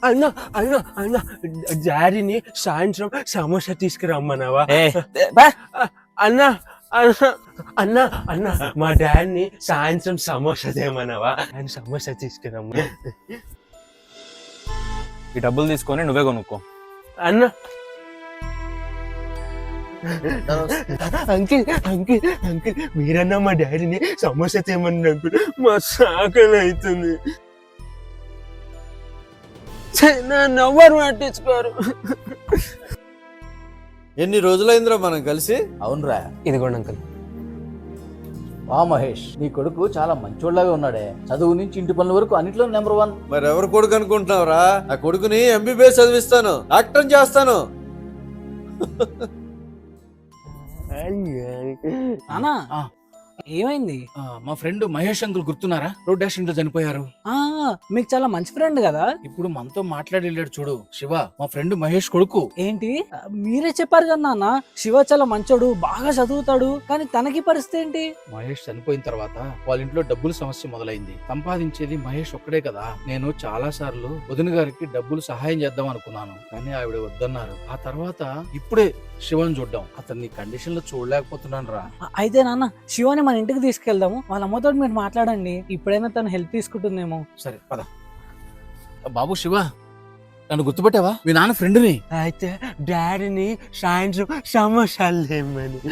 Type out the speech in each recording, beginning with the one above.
అన్న అన్న అన్న డాడీని సాయంత్రం సమోసా తీసుకురమ్మన్నావా? అన్న అన్న అన్న అన్న మా డాడీని సాయంత్రం సమోసా తేమన్నావా? ఆయన సమోసా తీసుకురమ్మ. ఈ డబ్బులు తీసుకొని నువ్వే కొనుక్కో. అన్న అంకిల్ అంకిల్ అంకిల్ మీరన్నా మా డాడీని సమోసా తేమని అంకుల్, మా సాకలు అవుతుంది. నన్ను ఎవ్వరు పట్టించుకోరు. ఎన్ని రోజులైందిరా మనం కలిసి? అవునరా. ఇదిగోండి అంకుల్. వా మహేష్, నీ కొడుకు చాలా మంచోళ్ళగా ఉన్నాడే. చదువు నుంచి ఇంటి పనుల వరకు అన్నిట్లో నెంబర్ 1. మరి ఎవరు కొడుకు అనుకుంటున్నావురా? ఆ కొడుకుని ఎంబీబీఎస్ చదివిస్తాను, డాక్టర్ చేస్తాను. నానా ఏమైంది? మా ఫ్రెండ్ మహేష్ అంకుల్ గుర్తున్నారా? రోడ్ యాక్సిడెంట్ లో చనిపోయారు. మీకు చాలా మంచి ఫ్రెండ్ కదా. ఇప్పుడు మనతో మాట్లాడి వెళ్ళాడు చూడు, శివ మా ఫ్రెండ్ మహేష్ కొడుకు. ఏంటి మీరే చెప్పారు కదా నాన్న, శివ చాలా మంచోడు, బాగా చదువుతాడు, కానీ తనకి పరిస్థితి ఏంటి? మహేష్ చనిపోయిన తర్వాత వాళ్ళ ఇంట్లో డబ్బుల సమస్య మొదలైంది. సంపాదించేది మహేష్ ఒక్కడే కదా. నేను చాలా సార్లు వదిన గారికి డబ్బులు సహాయం చేద్దాం అనుకున్నాను, కానీ ఆవిడ వద్దన్నారు. ఆ తర్వాత ఇప్పుడే శివన్ చూడ్డాం. అతన్ని కండిషన్ లో చూడలేకపోతున్నాను రా. అయితే నాన్న శివని మన ఇంటికి తీసుకెళ్దాము, వాళ్ళ అమ్మతో మీరు మాట్లాడండి, ఇప్పుడైనా తను హెల్ప్ తీసుకుంటుందేమో. సరే పద. బాబు శివ, నన్ను గుర్తుపెట్టావా? మీ నాన్న ఫ్రెండ్ని. అయితే డాడీని సాయంత్రం సమోసాలు తేమని.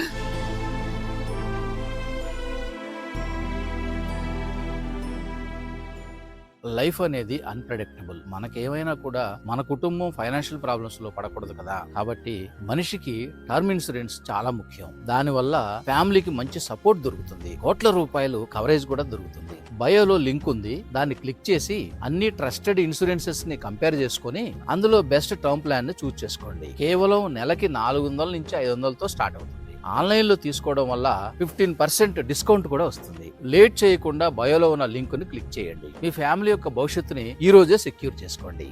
లైఫ్ అనేది అన్ప్రెడిక్టబుల్. మనకేమైనా కూడా మన కుటుంబం ఫైనాన్షియల్ ప్రాబ్లమ్స్ లో పడకూడదు కదా. కాబట్టి మనిషికి టర్మ్ ఇన్సూరెన్స్ చాలా ముఖ్యం. దానివల్ల ఫ్యామిలీకి మంచి సపోర్ట్ దొరుకుతుంది, కోట్ల రూపాయలు కవరేజ్ కూడా దొరుకుతుంది. బయోలో లింక్ ఉంది, దాన్ని క్లిక్ చేసి అన్ని ట్రస్టెడ్ ఇన్సూరెన్సెస్ ని కంపేర్ చేసుకుని అందులో బెస్ట్ టర్మ్ ప్లాన్ ని చూస్ చేసుకోండి. కేవలం నెలకి 400 నుంచి 500తో స్టార్ట్ అవుతుంది. ఆన్లైన్ లో తీసుకోవడం వల్ల 15% డిస్కౌంట్ కూడా వస్తుంది. లేట్ చేయకుండా బయోలో ఉన్న లింక్ ని క్లిక్ చేయండి. మీ ఫ్యామిలీ యొక్క భవిష్యత్తుని ఈ రోజే సెక్యూర్ చేసుకోండి.